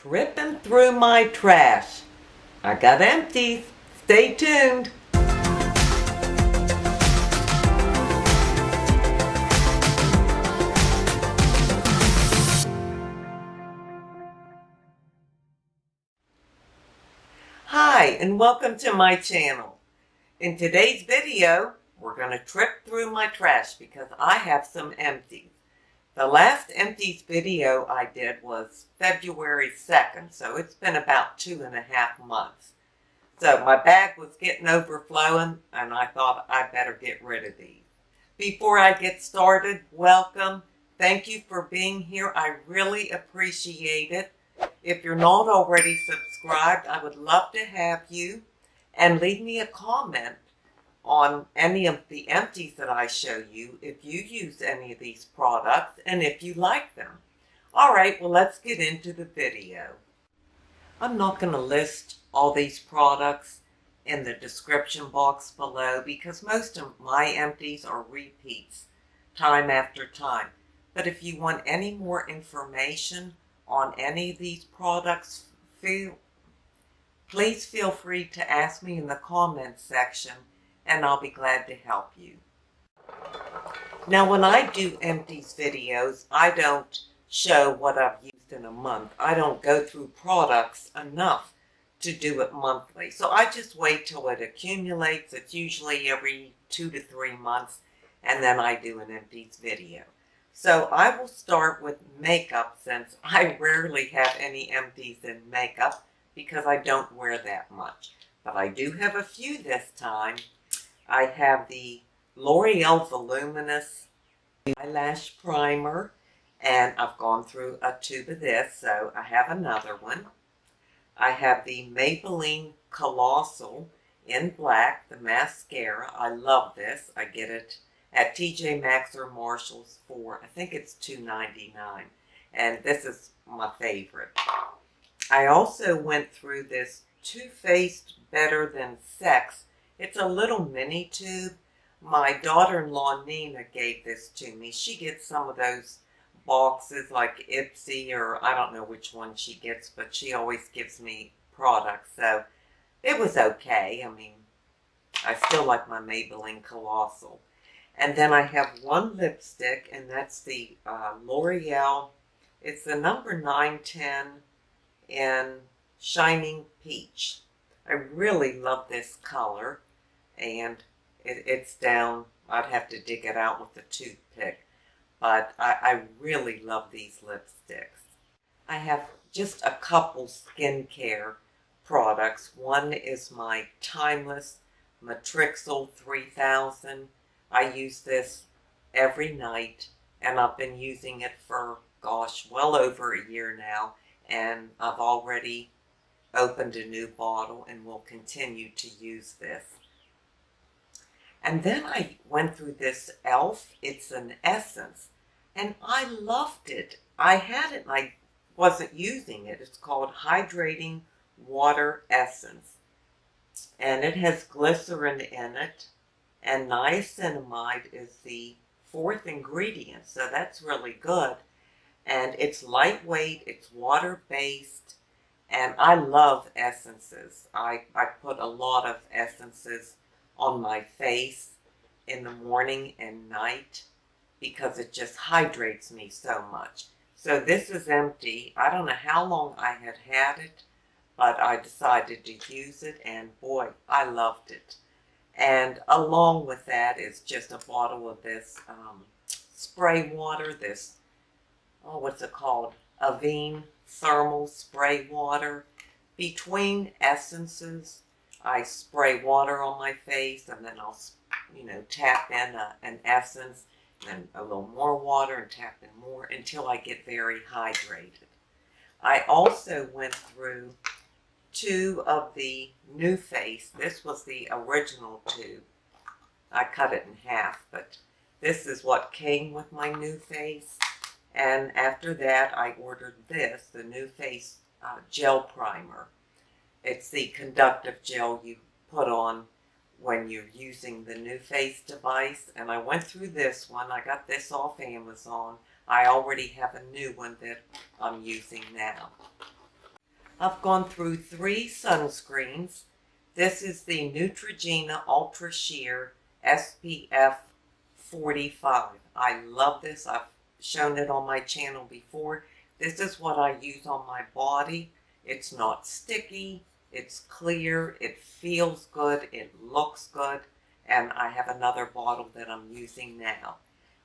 Tripping through my trash. I got empties. Stay tuned. Hi, and welcome to my channel. In today's video, we're going to trip through my trash because I have some empties. The last empties video I did was February 2nd, so it's been about 2.5 months. So my bag was getting overflowing, and I thought I'd better get rid of these. Before I get started, welcome. Thank you for being here. I really appreciate it. If you're not already subscribed, I would love to have you. And leave me a comment on any of the empties that I show you, if you use any of these products, and if you like them. Alright, well, let's get into the video. I'm not going to list all these products in the description box below because most of my empties are repeats, time after time. But if you want any more information on any of these products, please feel free to ask me in the comments section, and I'll be glad to help you. Now, when I do empties videos, I don't show what I've used in a month. I don't go through products enough to do it monthly. So I just wait till it accumulates. It's usually every 2 to 3 months, and then I do an empties video. So I will start with makeup, since I rarely have any empties in makeup because I don't wear that much. But I do have a few this time. I have the L'Oreal Voluminous Eyelash Primer, and I've gone through a tube of this, so I have another one. I have the Maybelline Colossal in black, the mascara. I love this. I get it at TJ Maxx or Marshall's for, I think it's $2.99, and this is my favorite. I also went through this Toothpaste Better Than Sex. It's a little mini tube. My daughter-in-law Nina gave this to me. She gets some of those boxes like Empties, or I don't know which one she gets, but she always gives me products. So it was okay. I mean, I still like my Maybelline Colossal. And then I have one lipstick, and that's the L'Oreal. It's the number 910 in Shining Peach. I really love this color, and it's down. I'd have to dig it out with a toothpick, but I really love these lipsticks. I have just a couple skincare products. One is my Timeless Matrixyl 3000. I use this every night, and I've been using it for, gosh, well over a year now, and I've already opened a new bottle and will continue to use this. And then I went through this e.l.f. It's an essence, and I loved it. I had it and I wasn't using it. It's called Hydrating Water Essence, and it has glycerin in it, and niacinamide is the 4th ingredient, so that's really good. And it's lightweight, it's water-based, and I love essences. I put a lot of essences on my face in the morning and night because it just hydrates me so much. So this is empty. I don't know how long I had it, but I decided to use it, and boy, I loved it. And along with that is just a bottle of this spray water, this, oh, what's it called? Avene thermal spray water. Between essences, I spray water on my face, and then I'll, tap in an essence, and a little more water, and tap in more until I get very hydrated. I also went through 2 of the New Face. This was the original tube. I cut it in half, but this is what came with my New Face. And after that, I ordered this, the New Face Gel Primer. It's the conductive gel you put on when you're using the New Face device. And I went through this one. I got this off Amazon. I already have a new one that I'm using now. I've gone through 3 sunscreens. This is the Neutrogena Ultra Sheer SPF 45. I love this. I've shown it on my channel before. This is what I use on my body. It's not sticky. It's clear. It feels good. It looks good. And I have another bottle that I'm using now.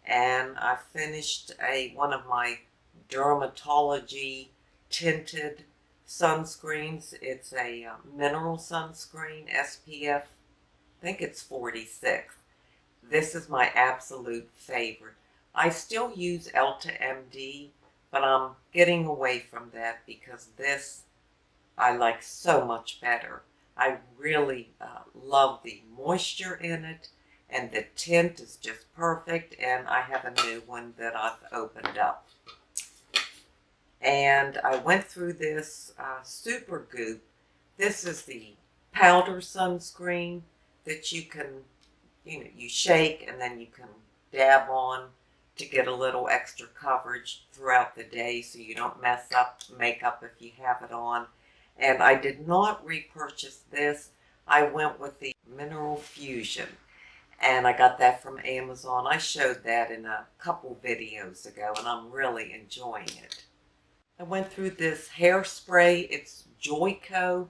And I finished one of my dermatology tinted sunscreens. It's a mineral sunscreen, SPF, I think it's 46. This is my absolute favorite. I still use Elta MD, but I'm getting away from that because this I like so much better. I really love the moisture in it, and the tint is just perfect, and I have a new one that I've opened up. And I went through this Super Goop. This is the powder sunscreen that you can, you shake and then you can dab on to get a little extra coverage throughout the day so you don't mess up makeup if you have it on. And I did not repurchase this. I went with the Mineral Fusion, and I got that from Amazon. I showed that in a couple videos ago, and I'm really enjoying it. I went through this hairspray. It's Joico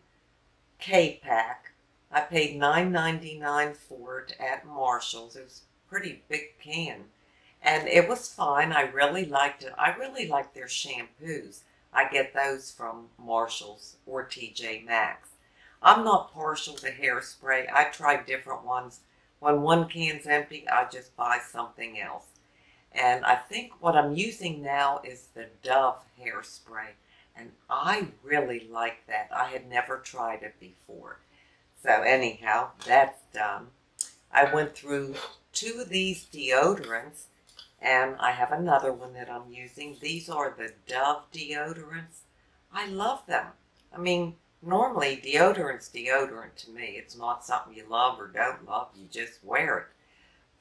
K-Pack. I paid $9.99 for it at Marshall's. It was a pretty big can, and it was fine. I really liked it. I really like their shampoos. I get those from Marshall's or TJ Maxx. I'm not partial to hairspray. I try different ones. When one can's empty, I just buy something else. And I think what I'm using now is the Dove hairspray. And I really like that. I had never tried it before. So anyhow, that's done. I went through 2 of these deodorants. And I have another one that I'm using. These are the Dove deodorants. I love them. I mean, normally deodorant's deodorant to me. It's not something you love or don't love. You just wear it.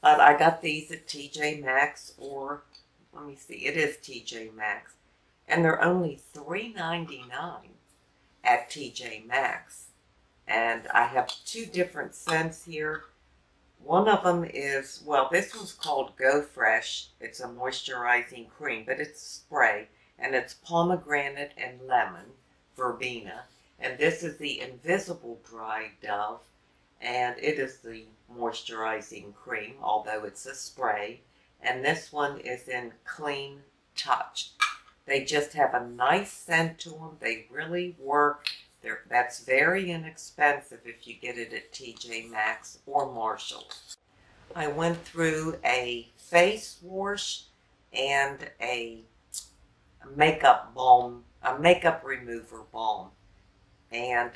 But I got these at TJ Maxx, or let me see, it is TJ Maxx. And they're only $3.99 at TJ Maxx. And I have 2 different scents here. One of them is, well, this one's called Go Fresh. It's a moisturizing cream, but it's spray. And it's pomegranate and lemon, verbena. And this is the Invisible Dry Dove. And it is the moisturizing cream, although it's a spray. And this one is in Clean Touch. They just have a nice scent to them. They really work. That's very inexpensive if you get it at TJ Maxx or Marshall's. I went through a face wash and a makeup balm, a makeup remover balm. And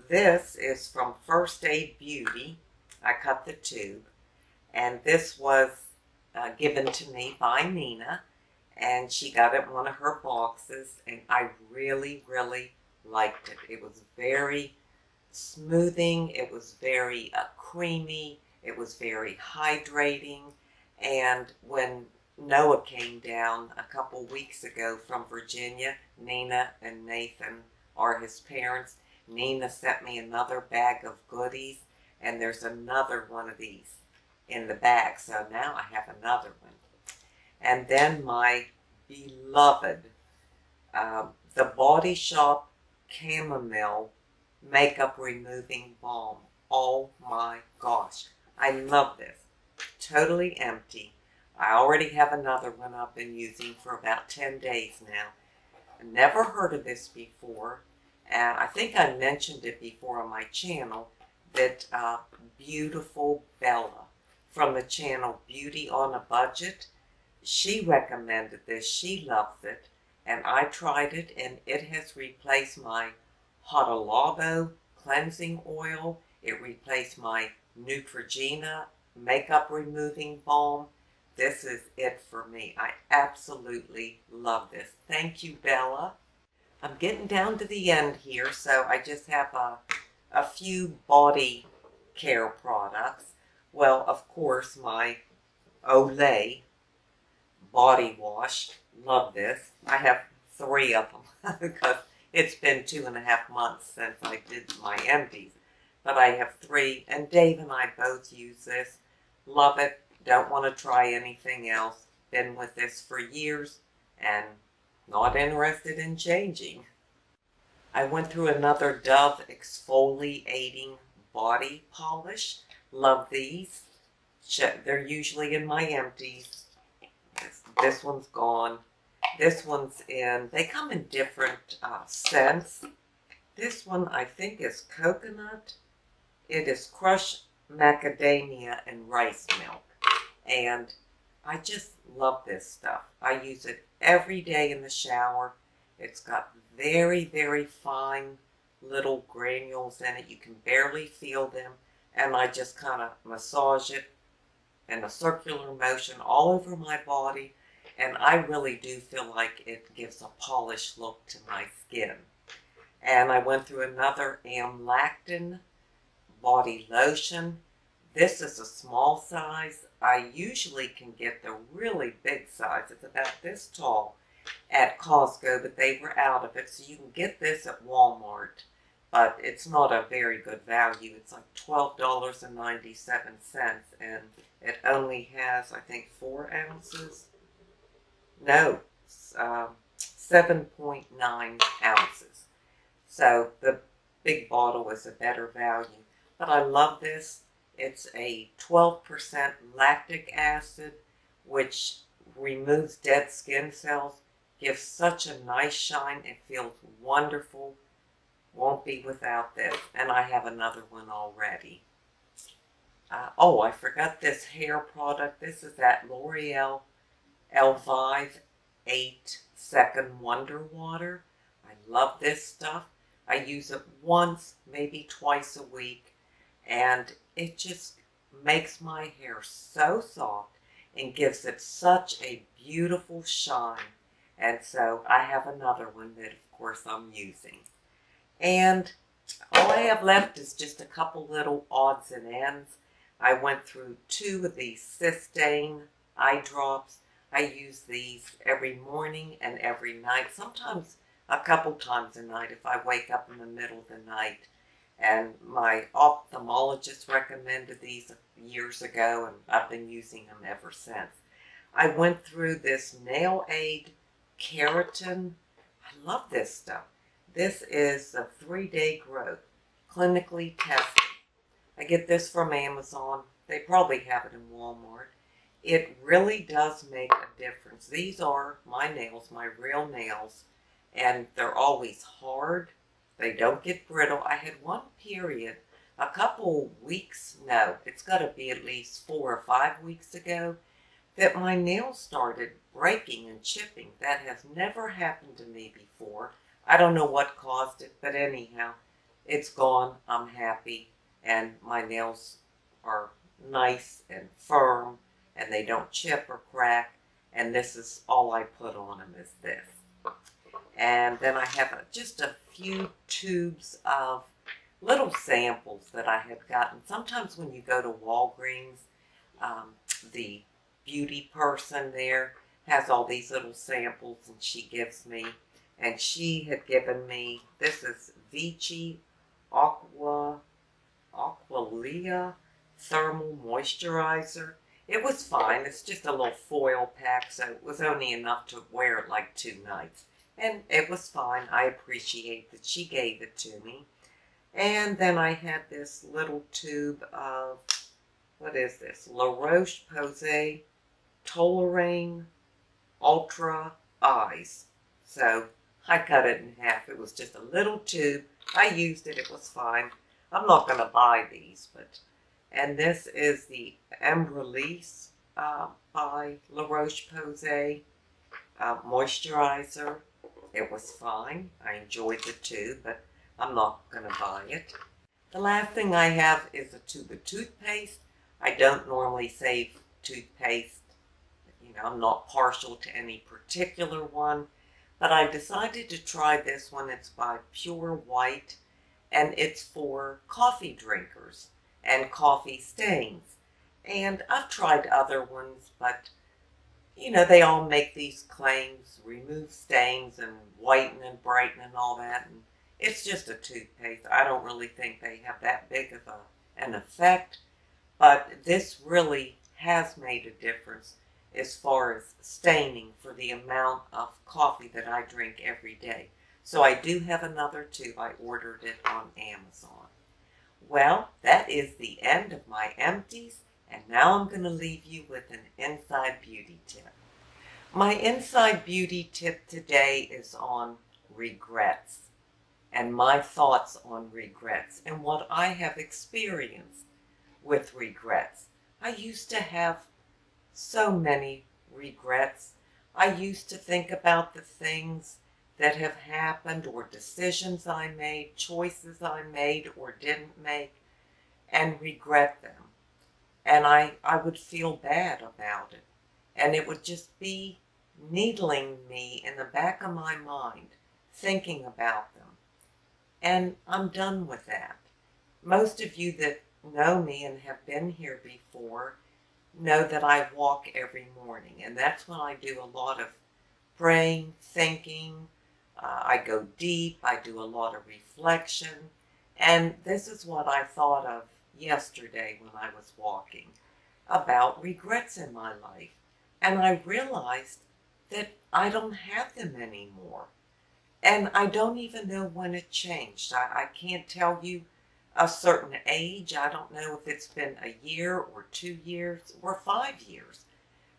this is from First Aid Beauty. I cut the tube. And this was given to me by Nina. And she got it in one of her boxes. And I really, really liked it. It was very smoothing. It was very creamy. It was very hydrating. And when Noah came down a couple weeks ago from Virginia, Nina and Nathan are his parents. Nina sent me another bag of goodies, and there's another one of these in the bag. So now I have another one. And then my beloved, the Body Shop Chamomile Makeup Removing Balm. Oh my gosh. I love this. Totally empty. I already have another one I've been using for about 10 days now. I never heard of this before. And I think I mentioned it before on my channel that beautiful Bella from the channel Beauty on a Budget, she recommended this. She loves it. And I tried it, and it has replaced my Hada cleansing oil. It replaced my Neutrogena makeup removing balm. This is it for me. I absolutely love this. Thank you, Bella. I'm getting down to the end here, so I just have a few body care products. Well, of course, my Olay body wash. Love this. I have 3 of them because It's been 2.5 months since I did my empties, but I have 3, and Dave and I both use this. Love it. Don't want to try anything else. Been with this for years and not interested in changing. I went through another Dove exfoliating body polish. Love these. They're usually in my empties. This one's gone. This one's in. They come in different scents. This one I think is coconut. It is crushed macadamia and rice milk. And I just love this stuff. I use it every day in the shower. It's got very, very fine little granules in it. You can barely feel them. And I just kind of massage it in a circular motion all over my body. And I really do feel like it gives a polished look to my skin. And I went through another Amlactin body lotion. This is a small size. I usually can get the really big size. It's about this tall at Costco, but they were out of it. So you can get this at Walmart, but it's not a very good value. It's like $12.97, and it only has, I think, 4 ounces. No, 7.9 ounces. So the big bottle is a better value. But I love this. It's a 12% lactic acid, which removes dead skin cells, gives such a nice shine. It feels wonderful. Won't be without this. And I have another one already. Oh, I forgot this hair product. This is that L'Oreal Elvive 8-Second Wonder Water. I love this stuff. I use it once, maybe twice a week, and it just makes my hair so soft and gives it such a beautiful shine. And so I have another one that, of course, I'm using. And all I have left is just a couple little odds and ends. I went through 2 of these Cystane eye drops. I use these every morning and every night, sometimes a couple times a night if I wake up in the middle of the night. And my ophthalmologist recommended these years ago, and I've been using them ever since. I went through this Nail Aid Keratin. I love this stuff. This is a 3-day growth, clinically tested. I get this from Amazon. They probably have it in Walmart. It really does make a difference. These are my nails, my real nails, and they're always hard. They don't get brittle. I had one period, a couple weeks, no, it's got to be at least 4 or 5 weeks ago, that my nails started breaking and chipping. That has never happened to me before. I don't know what caused it, but anyhow, it's gone. I'm happy, and my nails are nice and firm, and they don't chip or crack, and this is all I put on them is this. And then I have just a few tubes of little samples that I had gotten. Sometimes when you go to Walgreens, the beauty person there has all these little samples, and she gives me, and she had given me, this is Vichy Aqualia Thermal Moisturizer. It was fine. It's just a little foil pack, so it was only enough to wear it like 2 nights. And it was fine. I appreciate that she gave it to me. And then I had this little tube of, what is this? La Roche-Posay Toleraine Ultra Eyes. So I cut it in half. It was just a little tube. I used it. It was fine. I'm not going to buy these, but... And this is the Embryolisse by La Roche-Posay moisturizer. It was fine. I enjoyed the tube, but I'm not going to buy it. The last thing I have is a tube of toothpaste. I don't normally save toothpaste. You know, I'm not partial to any particular one, but I decided to try this one. It's by Pure White, and it's for coffee drinkers and coffee stains. And I've tried other ones, but You know, they all make these claims, remove stains and whiten and brighten and all that. And it's just a toothpaste. I don't really think they have that big of an effect. But this really has made a difference as far as staining for the amount of coffee that I drink every day. So I do have another tube. I ordered it on Amazon. Well, that is the end of my empties, and now I'm going to leave you with an inside beauty tip. My inside beauty tip today is on regrets and my thoughts on regrets and what I have experienced with regrets. I used to have so many regrets. I used to think about the things that have happened or decisions I made, choices I made or didn't make, and regret them. And I would feel bad about it. And it would just be needling me in the back of my mind, thinking about them. And I'm done with that. Most of you that know me and have been here before know that I walk every morning. And that's when I do a lot of praying, thinking. I go deep. I do a lot of reflection. And this is what I thought of yesterday when I was walking about regrets in my life. And I realized that I don't have them anymore. And I don't even know when it changed. I can't tell you a certain age. I don't know if it's been a year or 2 years or 5 years.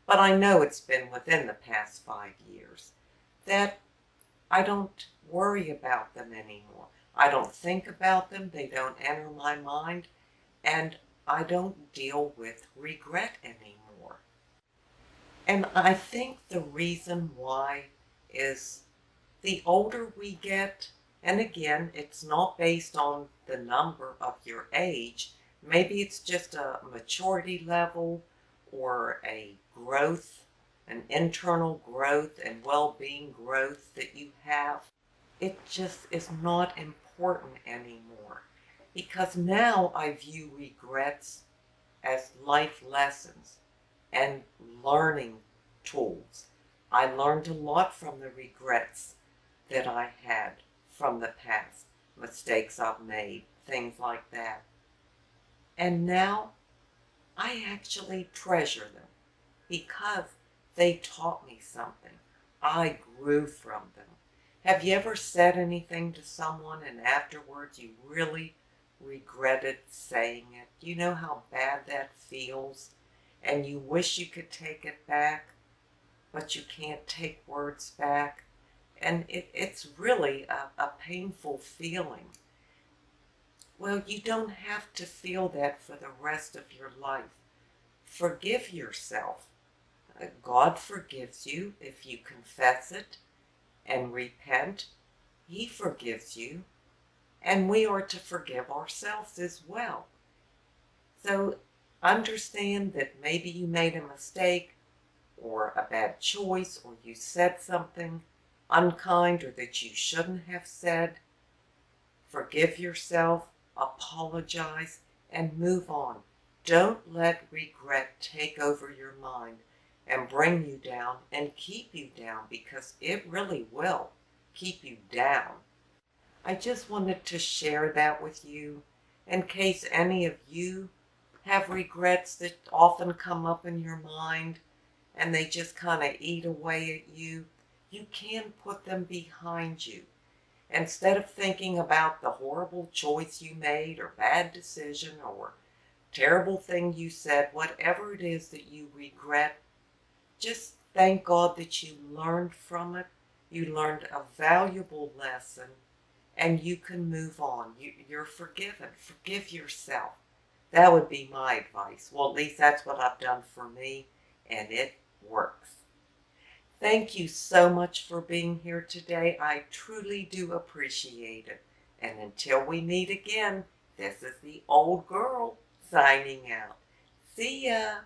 But I know it's been within the past 5 years that I don't worry about them anymore. I don't think about them. They don't enter my mind. And I don't deal with regret anymore. And I think the reason why is the older we get, and again, it's not based on the number of your age. Maybe it's just a maturity level or a growth, an internal growth and well-being growth that you have. It just is not important anymore because now I view regrets as life lessons and learning tools. I learned a lot from the regrets that I had from the past, mistakes I've made, things like that. And now I actually treasure them because they taught me something. I grew from them. Have you ever said anything to someone and afterwards you really regretted saying it? Do you know how bad that feels? And you wish you could take it back, but you can't take words back. And it's really a painful feeling. Well, you don't have to feel that for the rest of your life. Forgive yourself. God forgives you if you confess it and repent. He forgives you. And we are to forgive ourselves as well. So understand that maybe you made a mistake or a bad choice or you said something unkind or that you shouldn't have said. Forgive yourself, apologize, and move on. Don't let regret take over your mind and bring you down and keep you down because it really will keep you down. I just wanted to share that with you in case any of you have regrets that often come up in your mind and they just kind of eat away at you. You can put them behind you. Instead of thinking about the horrible choice you made or bad decision or terrible thing you said, whatever it is that you regret, just thank God that you learned from it. You learned a valuable lesson and you can move on. You're forgiven. Forgive yourself. That would be my advice. Well, at least that's what I've done for me and it works. Thank you so much for being here today. I truly do appreciate it. And until we meet again, this is the old girl signing out. See ya.